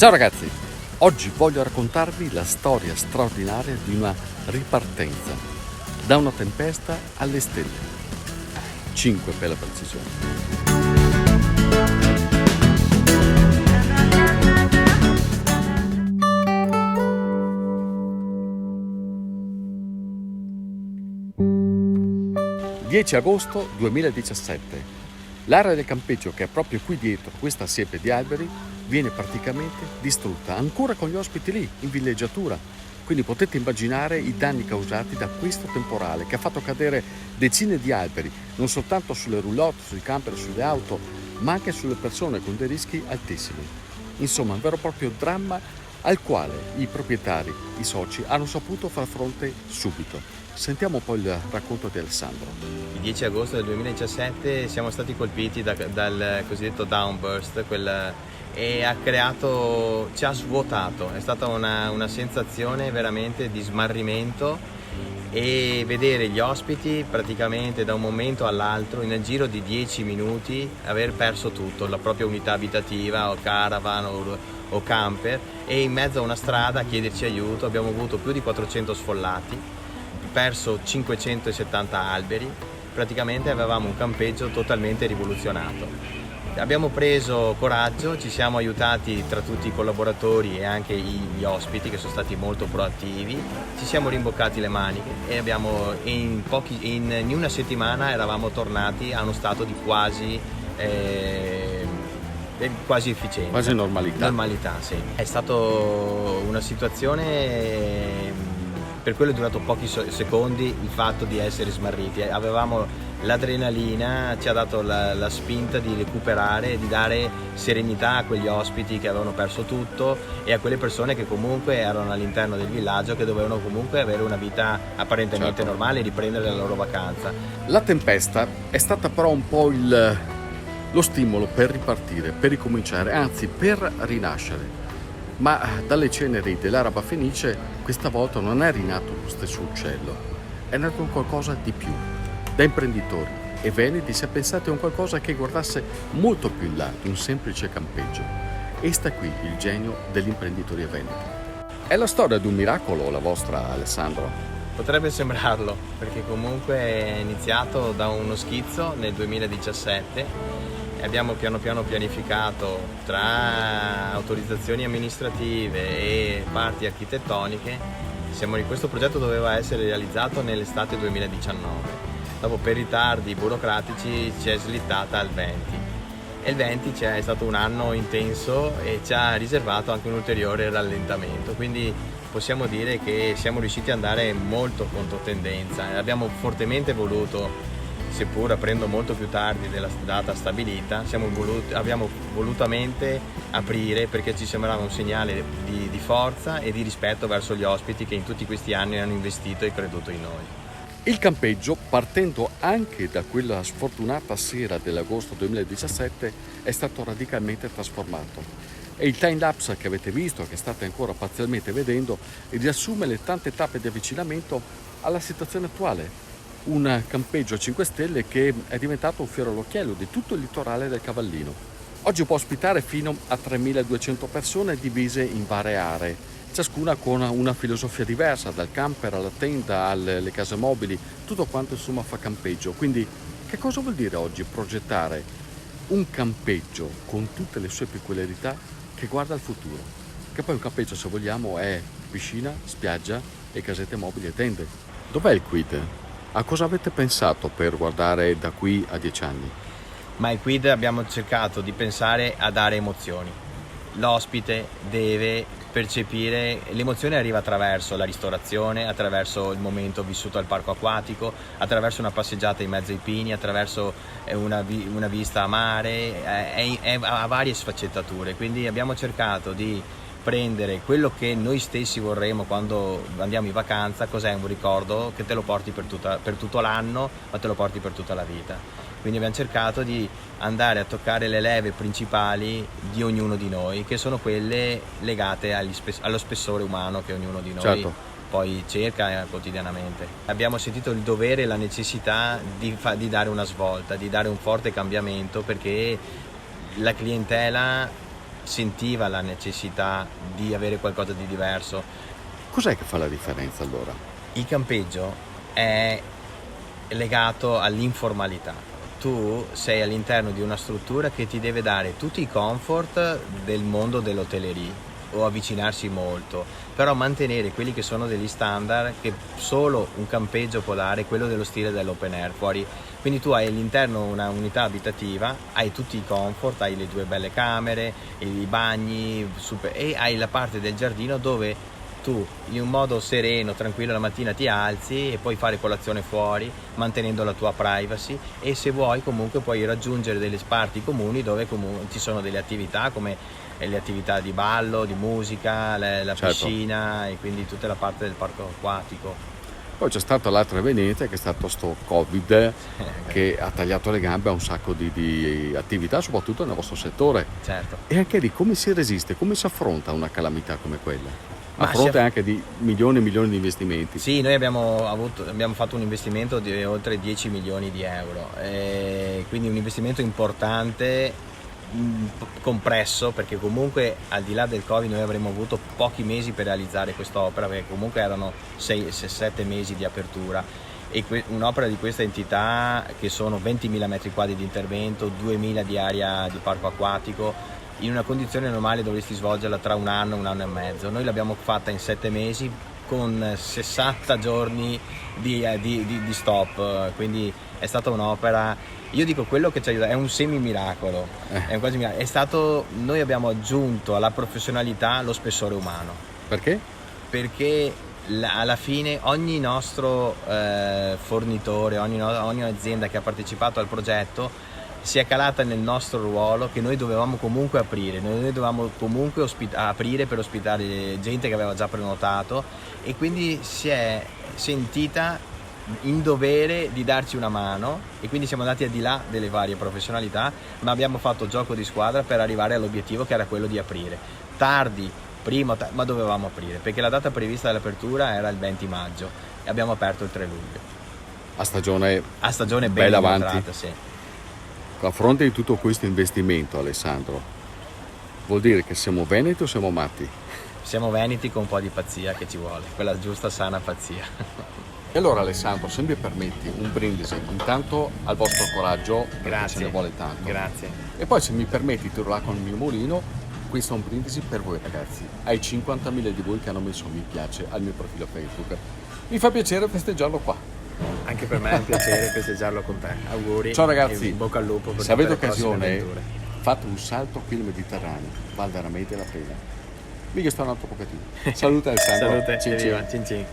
Ciao ragazzi, oggi voglio raccontarvi la storia straordinaria di una ripartenza, da una tempesta alle stelle. 5 per la precisione. 10 agosto 2017. L'area del campeggio, che è proprio qui dietro questa siepe di alberi, viene praticamente distrutta, ancora con gli ospiti lì, in villeggiatura. Quindi potete immaginare i danni causati da questo temporale che ha fatto cadere decine di alberi, non soltanto sulle roulotte, sui camper, sulle auto, ma anche sulle persone, con dei rischi altissimi. Insomma, un vero e proprio dramma al quale i proprietari, i soci, hanno saputo far fronte subito. Sentiamo poi il racconto di Alessandro. Il 10 agosto del 2017 siamo stati colpiti dal cosiddetto downburst, e ci ha svuotato. È stata una sensazione veramente di smarrimento, e vedere gli ospiti praticamente da un momento all'altro, nel giro di 10 minuti, aver perso tutto, la propria unità abitativa o caravan o camper, e in mezzo a una strada a chiederci aiuto. Abbiamo avuto più di 400 sfollati, perso 570 alberi, praticamente avevamo un campeggio totalmente rivoluzionato. Abbiamo preso coraggio, ci siamo aiutati tra tutti i collaboratori e anche gli ospiti, che sono stati molto proattivi, ci siamo rimboccati le maniche e in una settimana eravamo tornati a uno stato di quasi efficienza. Quasi normalità. Normalità, sì. È stata una situazione. Per quello è durato pochi secondi il fatto di essere smarriti. Avevamo l'adrenalina, ci ha dato la spinta di recuperare e di dare serenità a quegli ospiti che avevano perso tutto e a quelle persone che comunque erano all'interno del villaggio, che dovevano comunque avere una vita apparentemente normale e riprendere la loro vacanza. La tempesta è stata però un po' lo stimolo per ripartire, per ricominciare, anzi per rinascere. Ma dalle ceneri dell'Araba Fenice questa volta non è rinato lo stesso uccello, è nato un qualcosa di più. Da imprenditori e veneti si è pensato a un qualcosa che guardasse molto più in là di un semplice campeggio. E sta qui il genio dell'imprenditoria veneta. È la storia di un miracolo la vostra, Alessandro? Potrebbe sembrarlo, perché comunque è iniziato da uno schizzo nel 2017. Abbiamo piano piano pianificato tra autorizzazioni amministrative e parti architettoniche. Questo progetto doveva essere realizzato nell'estate 2019. Dopo, per ritardi burocratici, ci è slittata al 20. E il 20 è stato un anno intenso e ci ha riservato anche un ulteriore rallentamento. Quindi possiamo dire che siamo riusciti ad andare molto controtendenza. Abbiamo fortemente voluto, seppur aprendo molto più tardi della data stabilita, abbiamo volutamente aprire perché ci sembrava un segnale di forza e di rispetto verso gli ospiti che in tutti questi anni hanno investito e creduto in noi. Il campeggio, partendo anche da quella sfortunata sera dell'agosto 2017, è stato radicalmente trasformato. E il time-lapse che avete visto, che state ancora parzialmente vedendo, riassume le tante tappe di avvicinamento alla situazione attuale. Un campeggio a 5 stelle che è diventato un fiore all'occhiello di tutto il litorale del Cavallino. Oggi può ospitare fino a 3.200 persone divise in varie aree, ciascuna con una filosofia diversa, dal camper alla tenda alle case mobili, tutto quanto insomma fa campeggio. Quindi che cosa vuol dire oggi progettare un campeggio con tutte le sue peculiarità che guarda al futuro? Che poi un campeggio, se vogliamo, è piscina, spiaggia e casette mobili e tende. Dov'è il quid? A cosa avete pensato per guardare da qui a 10 anni? Ma il quid abbiamo cercato di pensare a dare emozioni. L'ospite deve percepire, l'emozione arriva attraverso la ristorazione, attraverso il momento vissuto al parco acquatico, attraverso una passeggiata in mezzo ai pini, attraverso una vista a mare, ha varie sfaccettature. Quindi abbiamo cercato di prendere quello che noi stessi vorremmo quando andiamo in vacanza, cos'è un ricordo che te lo porti per tutto l'anno, ma te lo porti per tutta la vita. Quindi abbiamo cercato di andare a toccare le leve principali di ognuno di noi, che sono quelle legate allo spessore umano che ognuno di noi poi cerca quotidianamente. Abbiamo sentito il dovere e la necessità di dare una svolta, di dare un forte cambiamento, perché la clientela sentiva la necessità di avere qualcosa di diverso. Cos'è che fa la differenza allora? Il campeggio è legato all'informalità. Tu sei all'interno di una struttura che ti deve dare tutti i comfort del mondo dell'hotellerie o avvicinarsi molto, però mantenere quelli che sono degli standard che solo un campeggio può dare, quello dello stile dell'open air fuori. Quindi tu hai all'interno una unità abitativa, hai tutti i comfort, hai le 2 belle camere, i bagni e hai la parte del giardino dove tu in un modo sereno, tranquillo la mattina ti alzi e puoi fare colazione fuori mantenendo la tua privacy, e se vuoi comunque puoi raggiungere delle parti comuni dove comunque ci sono delle attività come le attività di ballo, di musica, la Certo. piscina e quindi tutta la parte del parco acquatico. Poi c'è stato l'altro evenienza che è stato sto Covid che ha tagliato le gambe a un sacco di attività, soprattutto nel vostro settore. Certo. E anche lì come si resiste, come si affronta una calamità come quella? A Ma fronte anche di milioni e milioni di investimenti. Sì, noi abbiamo fatto un investimento di oltre 10 milioni di euro, quindi un investimento importante, compresso, perché comunque al di là del Covid noi avremmo avuto pochi mesi per realizzare quest'opera, perché comunque erano 6-7 mesi di apertura, e un'opera di questa entità, che sono 20.000 metri quadri di intervento, 2.000 di area di parco acquatico, in una condizione normale dovresti svolgerla tra un anno e mezzo. Noi l'abbiamo fatta in 7 mesi con 60 giorni di stop, quindi è stata un'opera, io dico, quello che ci aiuta è un semi-miracolo, è un quasi miracolo. È stato, noi abbiamo aggiunto alla professionalità lo spessore umano. Perché? Perché alla fine ogni nostro fornitore, ogni azienda che ha partecipato al progetto si è calata nel nostro ruolo, che noi dovevamo comunque aprire, noi dovevamo comunque aprire per ospitare gente che aveva già prenotato, e quindi si è sentita in dovere di darci una mano, e quindi siamo andati al di là delle varie professionalità, ma abbiamo fatto gioco di squadra per arrivare all'obiettivo, che era quello di aprire. Tardi, ma dovevamo aprire, perché la data prevista dell'apertura era il 20 maggio e abbiamo aperto il 3 luglio. A stagione ben bella avanti. inoltrata, sì. A fronte di tutto questo investimento, Alessandro, vuol dire che siamo veneti o siamo matti? Siamo veneti con un po' di pazzia che ci vuole, quella giusta sana pazzia. E allora, Alessandro, se mi permetti un brindisi intanto al vostro coraggio, perché Grazie. ce ne vuole tanto. Grazie. E poi, se mi permetti, tiro là con il mio mulino, questo è un brindisi per voi ragazzi, ai 50.000 di voi che hanno messo mi piace al mio profilo Facebook. Mi fa piacere festeggiarlo qua. Anche per me è un piacere festeggiarlo con te. Auguri. Ciao ragazzi, e in bocca al lupo per se avete tutte le prossime occasione avventure. fate un salto qui nel Mediterraneo, vale veramente la pena. Mica sto un altro pochettino. Salute Alessandro. Salute, Cin cin. evviva, cin cin.